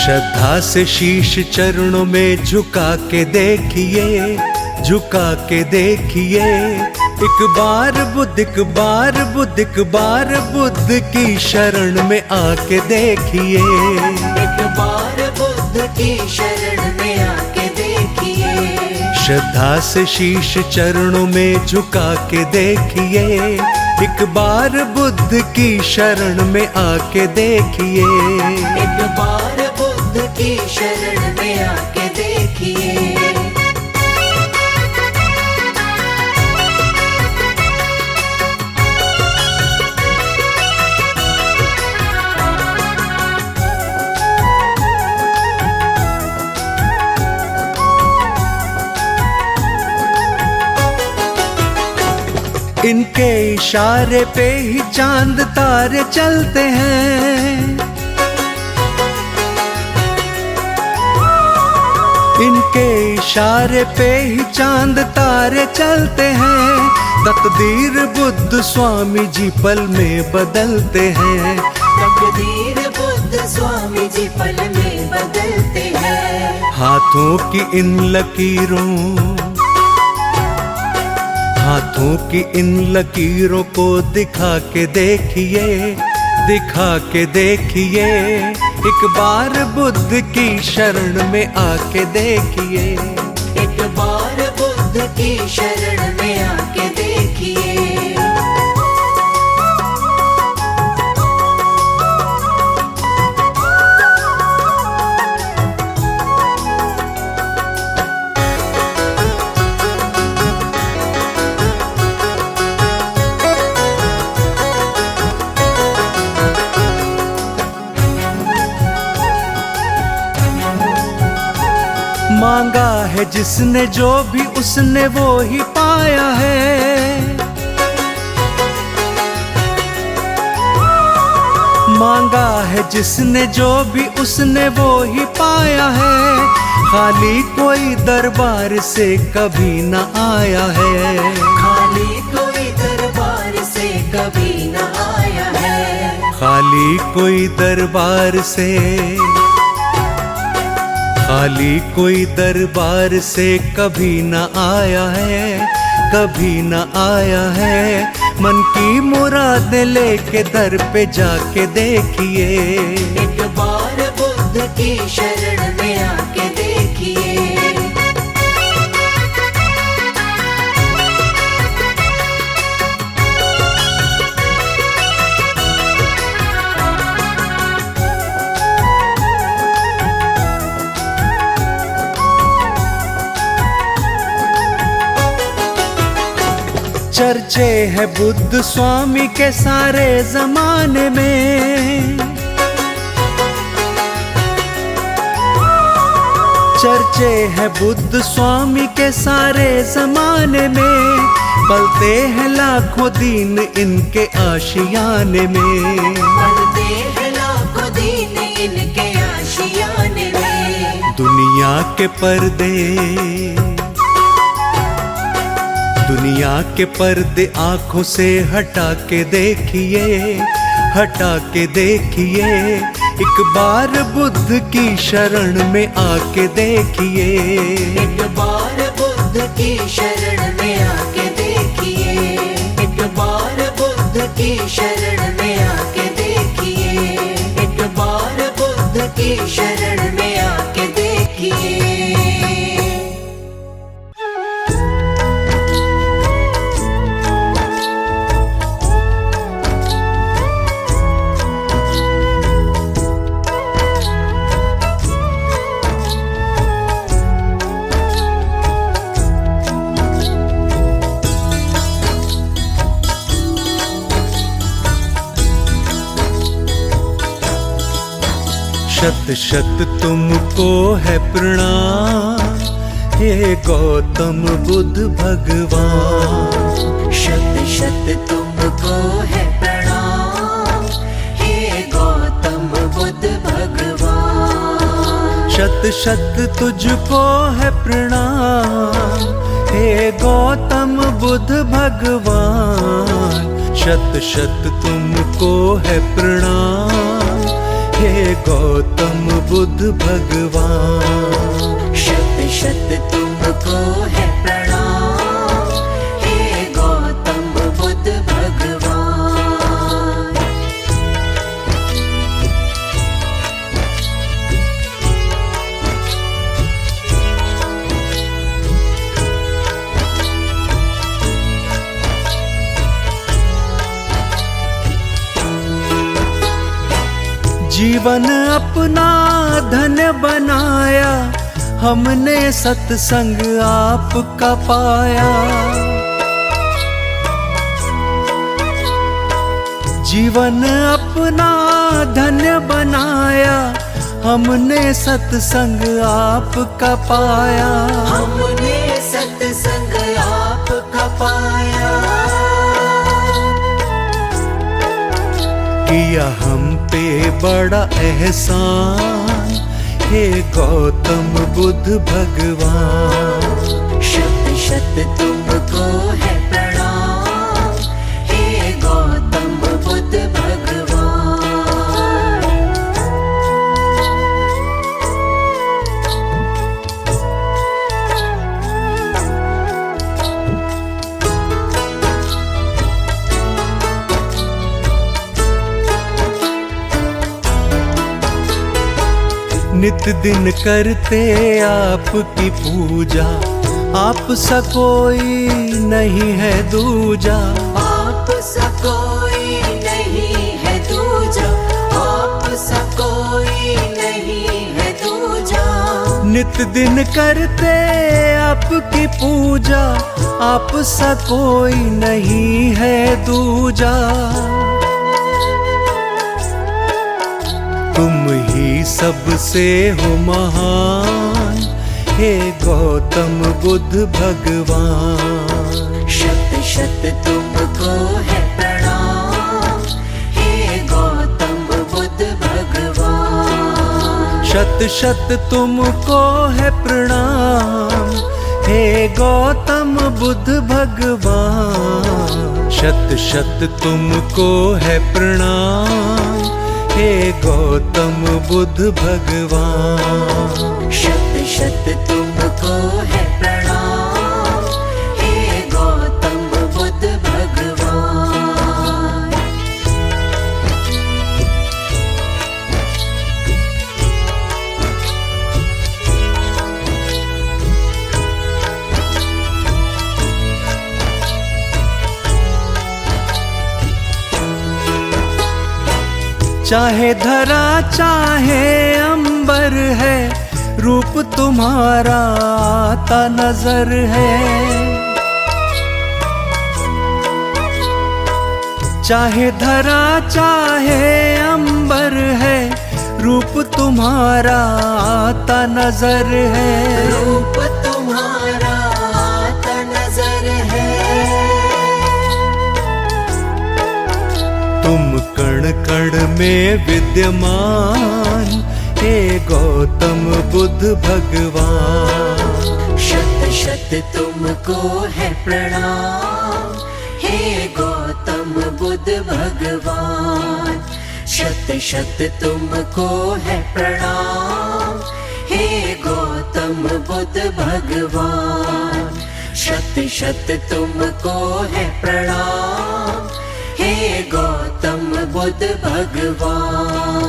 श्रद्धा से शीश चरणों में झुका के देखिए, झुका के देखिए। एक बार बुद्ध, एक बार बुद्ध, एक बार बुद्ध की शरण में आके देखिए। एक बार बुद्ध की शरण में आके देखिए। श्रद्धा से शीश चरणों में झुका के देखिए। एक बार बुद्ध की शरण में आके देखिए। एक बार बुद्ध की शरण में आके देखिए। इनके इशारे पे ही चांद तारे चलते हैं। इनके इशारे पे ही चांद तारे चलते हैं। तकदीर बुद्ध स्वामी जी पल में बदलते हैं। तकदीर बुद्ध स्वामी जी पल में बदलते हैं। हाथों की इन लकीरों, हाथों की इन लकीरों को दिखा के देखिए, दिखा के देखिए। एक बार बुद्ध की शरण में आके देखिए। एक बार बुद्ध की शरण में आके देखिए। मांगा है जिसने जो भी उसने वो ही पाया है। मांगा है जिसने जो भी उसने वो ही पाया है। खाली कोई दरबार से कभी न आया है। खाली कोई दरबार से कभी न आया है। खाली कोई दरबार से, खाली कोई दरबार से कभी न आया है, कभी न आया है। मन की मुरादें लेके दर पे जाके देखिए। एक बार बुद्ध की शरण में आके देखिए। चर्चे है बुद्ध स्वामी के सारे जमाने में। चर्चे है बुद्ध स्वामी के सारे जमाने में। पलते हैं लाखों दीन इनके आशियाने में। पलते हैं लाखों दीन इनके आशियाने में। दुनिया के पर्दे, दुनिया के पर्दे आंखों से हटा के देखिए, हटा के देखिए। एक बार बुद्ध की शरण में आके देखिए। एक बार बुद्ध की शरण में आके देखिए। एक बार बुद्ध की शरण में आके देखिए। एक बार बुद्ध की शरण में आके देखिए। शत शत तुमको है प्रणाम हे गौतम बुद्ध भगवान। शत शत तुमको है प्रणाम हे गौतम बुद्ध भगवान। शत शत तुझको है प्रणाम हे गौतम बुद्ध भगवान। शत शत तुमको है प्रणाम हे गौतम बुद्ध भगवान। शत शत तुमको है प्रणाम, हे गौतम बुद्ध भगवान। जीवन अपना धन्य बनाया, हमने सत्संग आपका पाया। जीवन अपना धन्य बनाया, हमने सत्संग आपका पाया। हमने सत्संग आपका पाया। किया हम पे बड़ा एहसान, हे गौतम बुद्ध भगवान। शत शत तुमको है प्रणाम, हे गौतम बुद्ध भगवान। नित दिन करते आपकी पूजा, आप सा कोई नहीं है दूजा। आप सा कोई नहीं है दूजा, आप सा कोई नहीं है दूजा। नित दिन करते आपकी पूजा, आप सा कोई नहीं है दूजा। तुम ही सबसे हो महान, हे गौतम बुद्ध भगवान। शत शत तुमको है प्रणाम, हे गौतम बुद्ध भगवान। शत शत तुमको है प्रणाम, हे गौतम बुद्ध भगवान। शत शत तुमको है प्रणाम, हे गौतम बुद्ध भगवान। शत शत तुमको है प्रणाम, हे गौतम बुद्ध भगवान। चाहे धरा चाहे अंबर है, रूप तुम्हारा आता नजर है। चाहे धरा चाहे अंबर है, रूप तुम्हारा आता नजर है। रूप तुम्हारा आता नजर है। तुम कण कण में विद्यमान, हे गौतम बुद्ध भगवान। शत शत तुमको है प्रणाम, हे गौतम बुद्ध भगवान। शत शत तुमको है प्रणाम, हे गौतम बुद्ध भगवान। शत शत तुमको है प्रणाम, हे गौतम बुद्ध भगवान।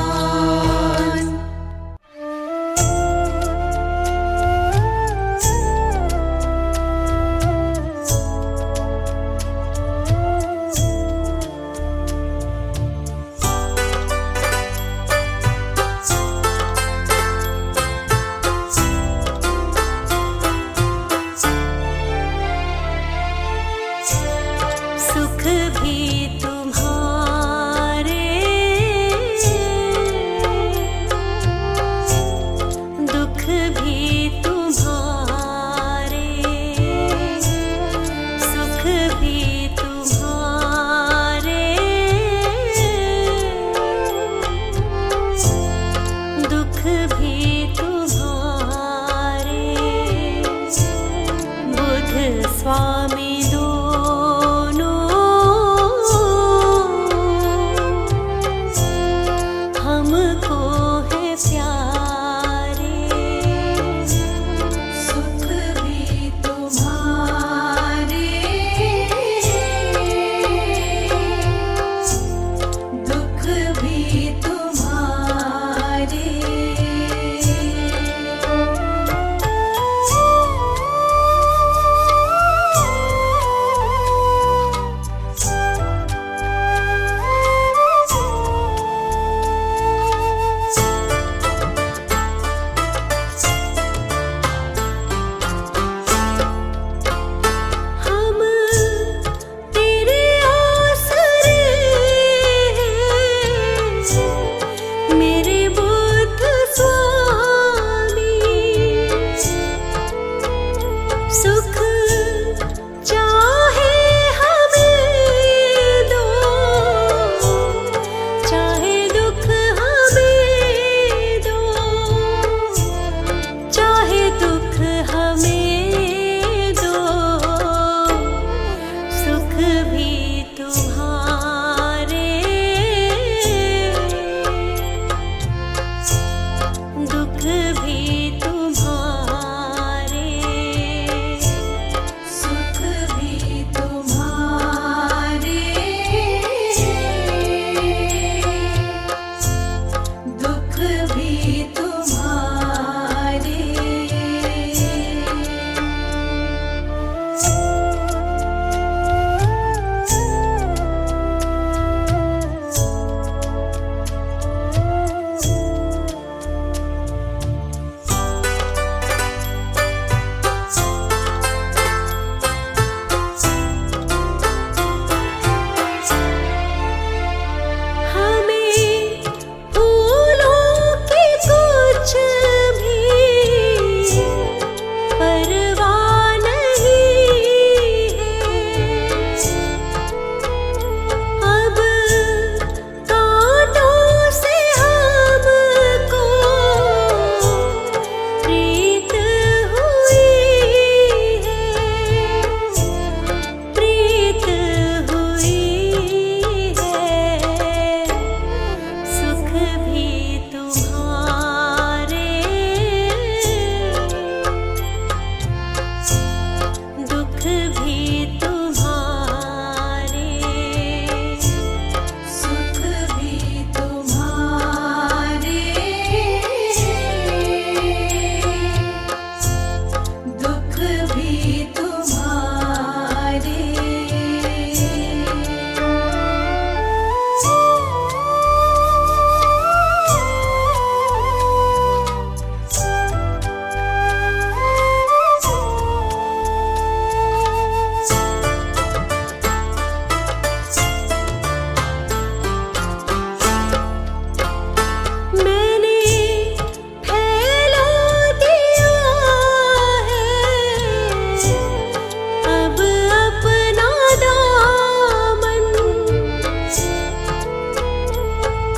सुख भी तुम्हारे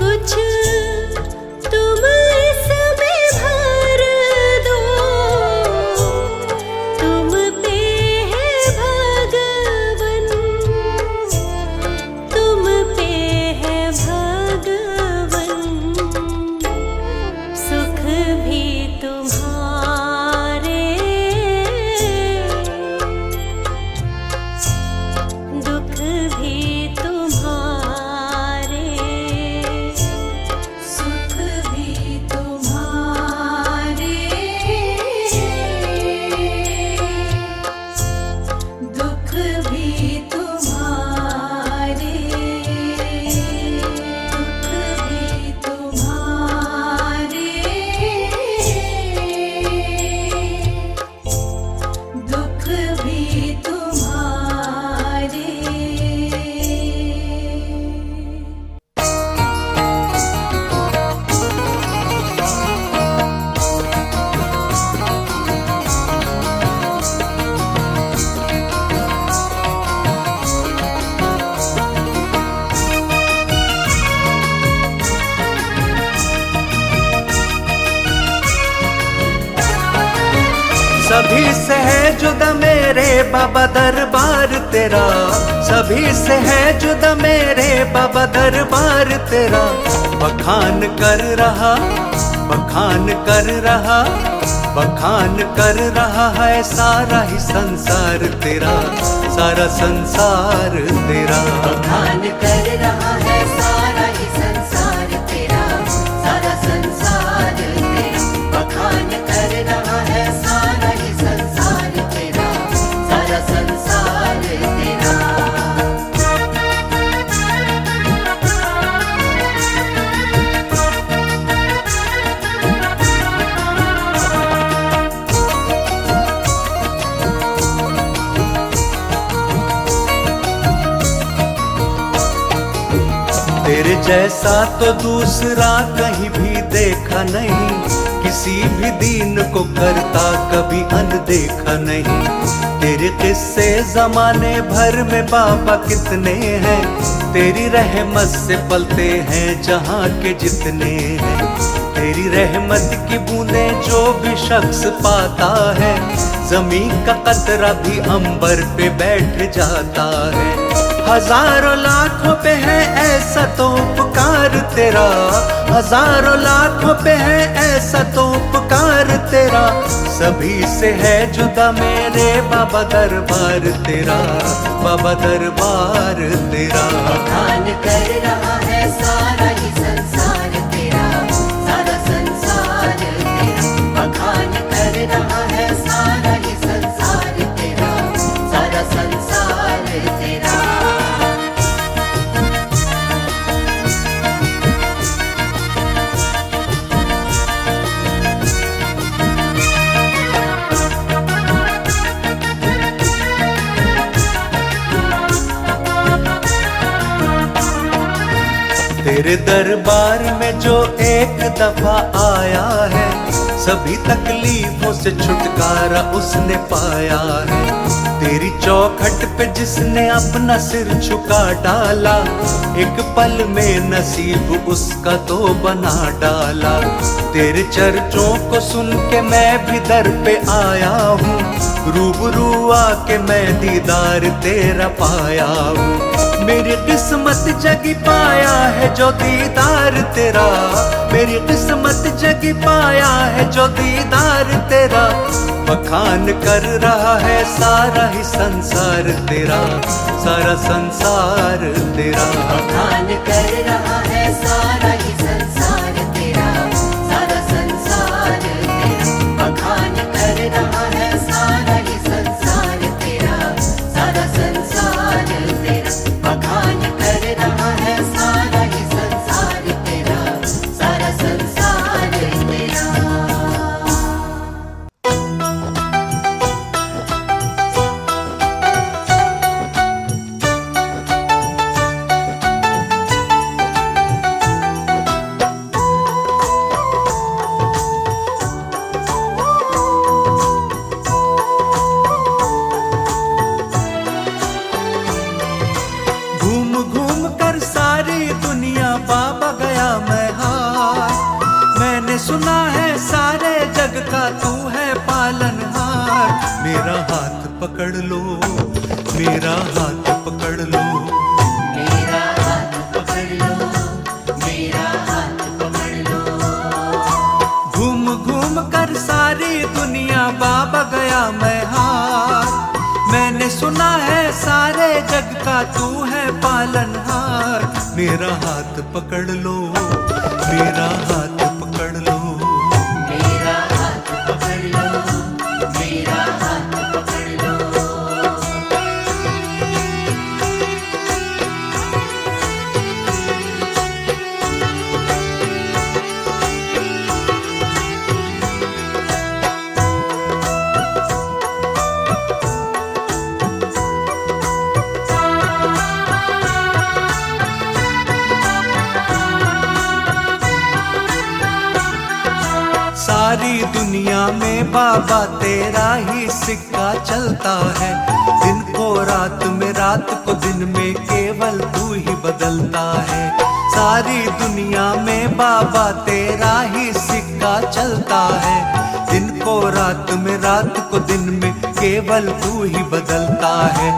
कुछ तुम इसमें भर दो, तुम पे है भगवन, तुम पे है भगवन, सुख भी तुम्हारे, दुख भी तुम्हारे, सुख भी तुम्हारे, दुख भी तुम्हारे, दुख भी तुम्हारे, दुख भी तुम्हारे। सभी से है जुदा मेरे बाबा दरबार तेरा, सभी से है जुदा मेरे बाबा दरबार तेरा। बखान कर रहा, बखान कर रहा, बखान कर रहा है सारा ही संसार तेरा, सारा संसार तेरा। बखान कर रहा है सारा ही संसार तेरा, सारा संसार तेरा। बखान कर रहा है सारा ही संसार तेरा, सारा संसार तेरा। तेरे जैसा तो दूसरा कहीं भी देखा नहीं, किसी भी दीन को करता कभी अनदेखा नहीं। तेरे किस्से जमाने भर में बाबा कितने हैं, तेरी रहमत से पलते हैं जहाँ के जितने हैं। तेरी रहमत की बूंदें जो भी शख्स पाता है, जमीन का कतरा भी अंबर पे बैठ जाता है। हजारों लाखों पे है ऐसा तो उपकार तेरा, हजारों लाखों पे है ऐसा तो उपकार तेरा। सभी से है जुदा मेरे बाबा दरबार तेरा, बाबा दरबार तेरा। बखान कर रहा है सारा ही संसार तेरा, सारा संसार तेरा। बखान कर रहा है सारा ही संसार तेरा, सारा संसार तेरा। तेरे दरबार में जो एक दफा आया है, सभी तकलीफों से छुटकारा उसने पाया है। तेरी चौखट पे जिसने अपना सिर झुका डाला, एक पल में नसीब उसका तो बना डाला। तेरे चर्चों को सुन के मैं भी दर पे आया हूँ, रूबरू आके मैं दीदार तेरा पाया हूँ। मेरी किस्मत जगी पाया है जो दीदार तेरा, मेरी किस्मत जगी पाया है जो दीदार तेरा। बखान कर रहा है सारा ही संसार तेरा, सारा संसार तेरा। बखान कर रहा है सारा ही संसार तेरा, सारा संसार तेरा। बखान कर रहा है सारा ही संसार तेरा, सारा संसार तेरा। बखान कर रहा है सारा ही संसार तेरा, सारा संसार तेरा। सुना है सारे जग का तू है पालनहार। मेरा हाथ पकड़ लो, मेरा हाथ पकड़ लो, मेरा हाथ पकड़ लो, मेरा हाथ पकड़ लो। घूम घूम कर सारी दुनिया बाबा गया मैं हार। मैंने सुना है सारे जग का तू है पालनहार। मेरा हाथ पकड़ लो, मेरा हाथ पकड़ लो, मेरा हाथ पकड़ लो, मेरा हाथ पकड़ लो। सारी दुनिया में बाबा तेरा ही सिक्का चलता है। दिन को रात में, रात को दिन में, केवल तू ही बदलता है। सारी दुनिया में बाबा तेरा ही सिक्का चलता है। दिन को रात में, रात को दिन में, केवल तू ही बदलता है।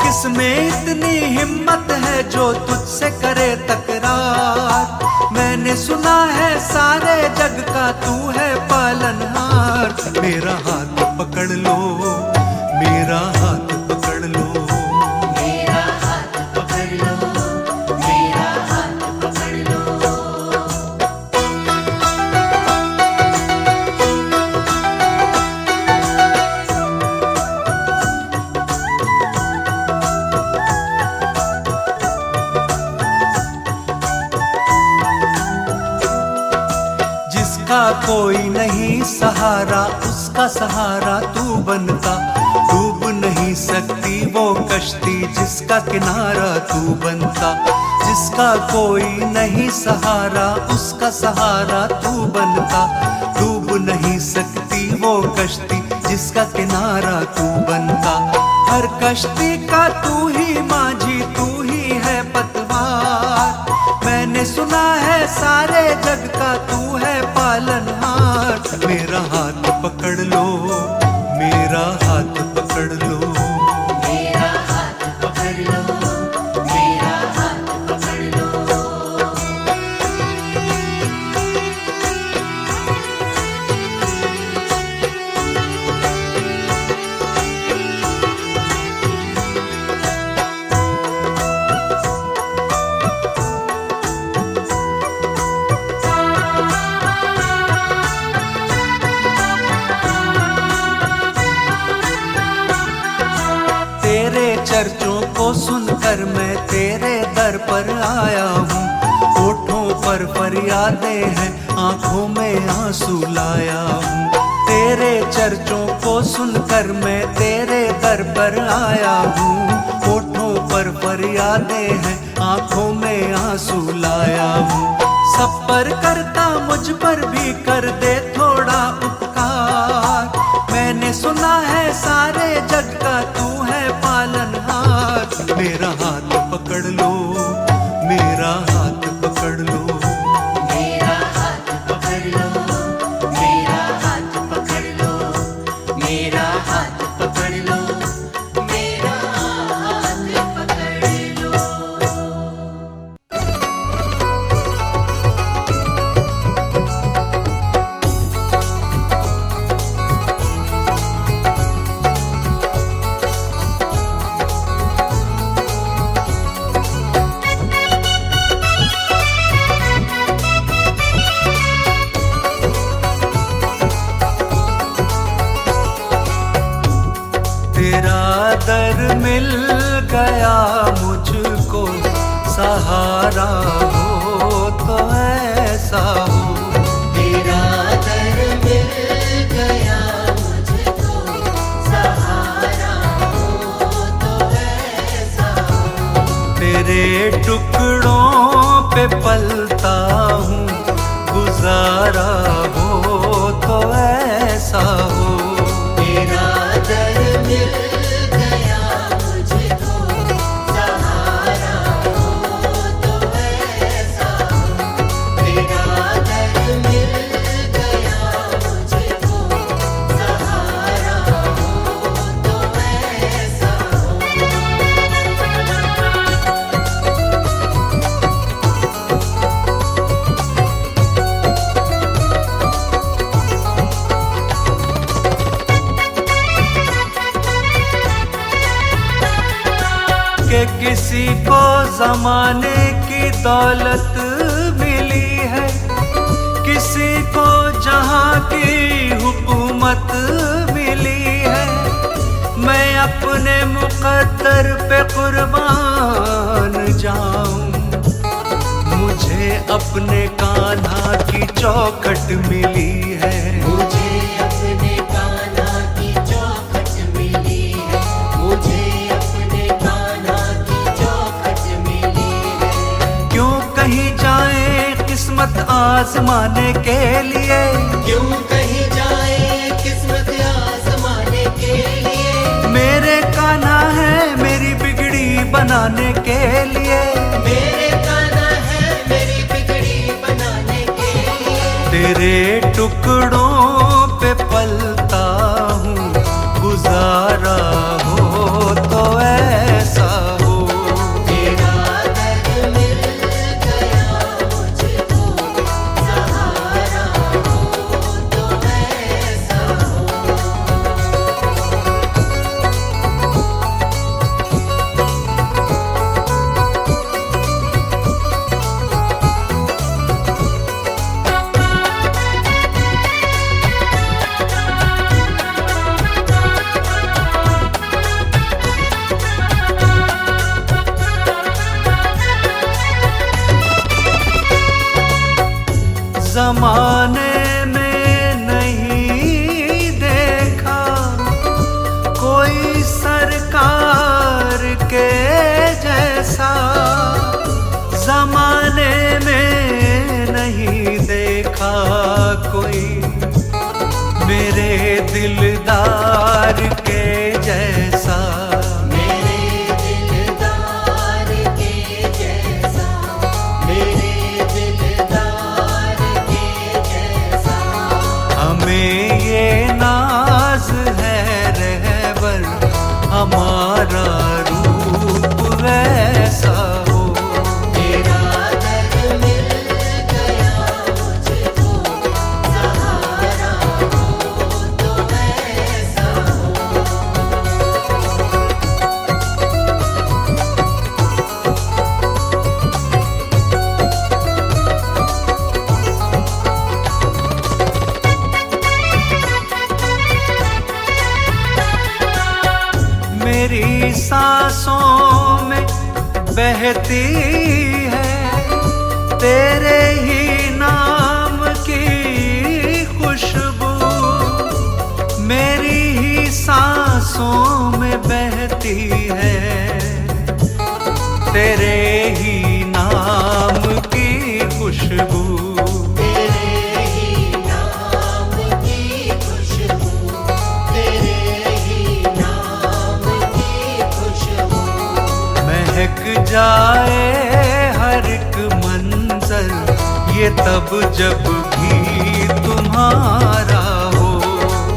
किसमें इतनी हिम्मत है जो तुझसे करे तकरार। मैंने सुना है सारे जग का तू है पालनहार। मेरा हाथ पकड़ लो, मेरा हाथ पकड़ लो, मेरा हाथ पकड़ लो, मेरा हाथ पकड़ लो। जिसका कोई नहीं सहारा उसका सहारा तू बनता। डूब नहीं सकती वो कश्ती जिसका किनारा तू बनता। जिसका कोई नहीं सहारा उसका सहारा तू बनता। डूब नहीं सकती वो कश्ती जिसका किनारा तू बनता। हर कश्ती का तू ही माझी, तू ही है पतवार। मैंने सुना है सारे जग का तू है पालनहार। मेरा हाथ पकड़ लो, मेरा हाथ पकड़ लो, मेरा हाथ पकड़ लो, मेरा हाथ पकड़ लो। तेरे चर्चों को सुनकर मैं तेरे दर पर आया हूँ। होठों पर फरियादें हैं, आंखों में आंसू लाया हूँ। तेरे चर्चों को सुनकर मैं तेरे दर पर आया हूँ। होठों पर फरियादें हैं, आंखों में आंसू लाया हूँ। सब पर करता मुझ पर भी कर दे थोड़ा उपकार। मैंने सुना है सारे जग का तू है पालनहार। मेरा हाथ पकड़ लो, मेरा हाथ पकड़ लो, मेरा हाथ पकड़ लो, मेरा हाथ पकड़ लो, मेरा हाथ पकड़ लो, मेरा हाथ पकड़ लो। तेरा दर मिल गया मुझको, सहारा हो तो ऐसा हो। तेरा दर मिल गया मुझको, सहारा हो तो ऐसा हो। तेरे टुकड़ों पे पलता हूँ, गुजारा हो तो ऐसा हो। तेरा दर मिल गया मुझको, सहारा हो तो ऐसा किसी को जमाने की दौलत मिली है, किसी को जहां की हुकूमत मिली है। मैं अपने मुकद्दर पे कुर्बान जाऊं, मुझे अपने कान्हा की चौखट मिली है। मुझे अपने कान्हा की चौखट मिली है, मुझे अपने कान्हा की चौखट मिली है। क्यों कहीं जाए किस्मत आजमाने के लिए, क्यों कहीं जाए किस्मत आजमाने के लिए। मेरे कान्हा है मेरी बिगड़ी बनाने के लिए। मेरे कान्हा है मेरी बिगड़ी बनाने के लिए। तेरे टुकड़ों पे पलता हूँ, गुजारा हो तो ऐसा हो। तेरा दर्द मिल गया मुझको, सहारा हो तो ऐसा हो। जमाने में नहीं देखा कोई सरकार के जैसा, जमाने में नहीं देखा कोई मेरे दिलदार के जैसा। मेरे दिलदार के जैसा, मेरे दिलदार के जैसा। हमें ये नाज है रहबर, हमारा रूप वैसा हो। तेरा दर्द मिल गया मुझको, सहारा हो तो ऐसा हो। मेरी सांसों में बहती है तेरे ही नाम की खुशबू, मेरी ही सांसों में बहती है तेरे ही नाम की खुशबू। तेरे ही नाम की खुशबू, तेरे ही नाम की खुशबू। महक जाए हर एक मंजर, ये तब जब भी तुम्हारा हो।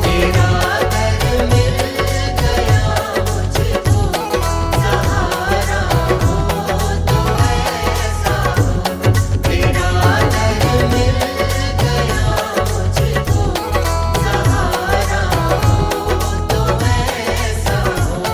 तेरा दर्द मिल गया मुझको, सहारा हो तो ऐसा हो। तेरा दर्द मिल गया मुझको, सहारा हो तो ऐसा हो।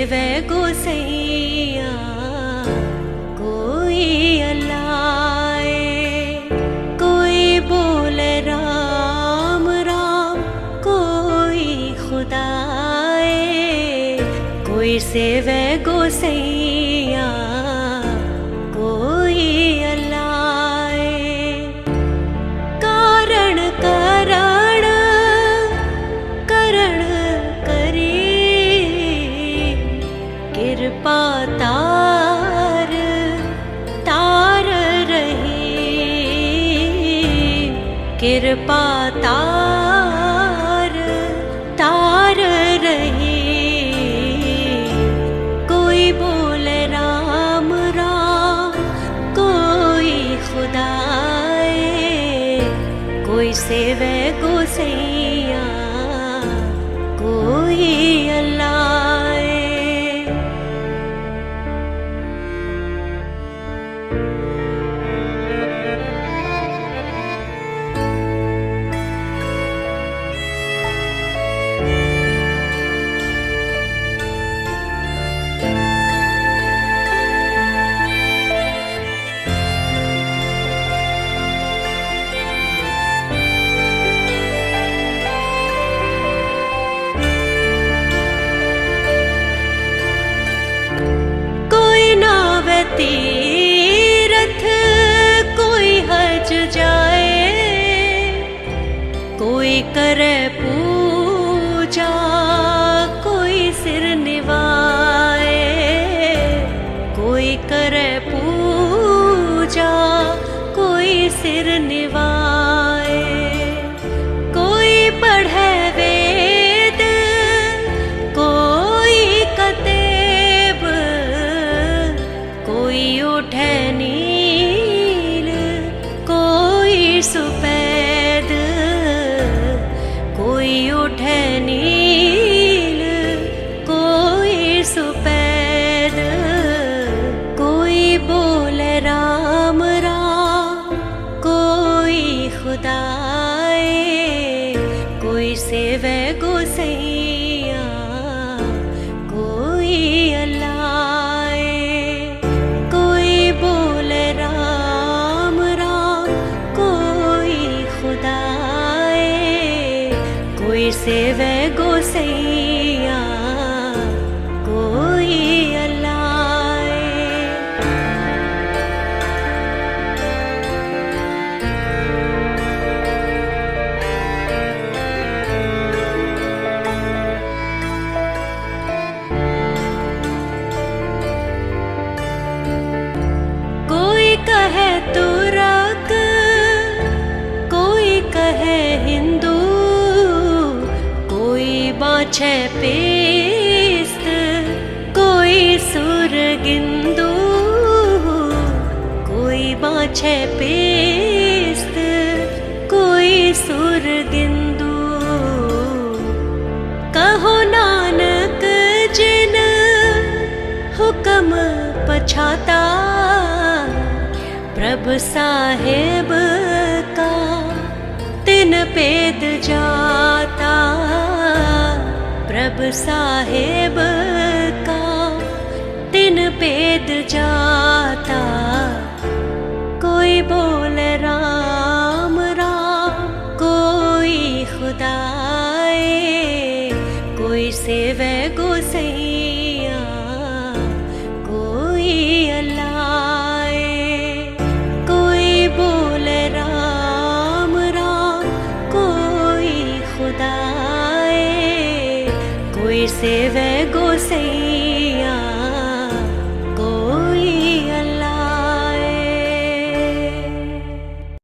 सेवै गोसैया कोई अल्लाए, कोई बोले राम राम कोई खुदाए, कोई सेवै गोसैया कोई अल्लाए। कारण करण करण करी, कृपा तार तार रही, कृपा तार तार रही। कोई बोले राम राम कोई खुदाए, कोई सेवै गोसैया कोई अल्लाए। तीरथ कोई हज जाए, कोई करे पूजा कोई सिर निवाए, कोई करे पूजा कोई सिर निवाए। कोई पढ़े वेद कोई कतेब, कोई उठे नील कोई सुपैद, कोई उठे नील कोई सुपैद। कोई बोले राम राम कोई खुदाए, कोई सेवै गोसैया कोई अल्लाए। कोई बोले राम राम कोई खुदाए, कोई सेवै गोसैया कोई अल्लाए। कोई कहे तुरक कोई कहे हिंदू, कोई बाछे पेस्त कोई सुरगिंदू, कोई बाछे पेस्त कोई सुरगिंदू। कहो नानक जिन हुक्म पछाता, प्रभु साहेब का तिन पेद जाता, प्रभु साहेब का तिन पेद जाता। कोई बोले राम राम कोई खुदाए, कोई सेवै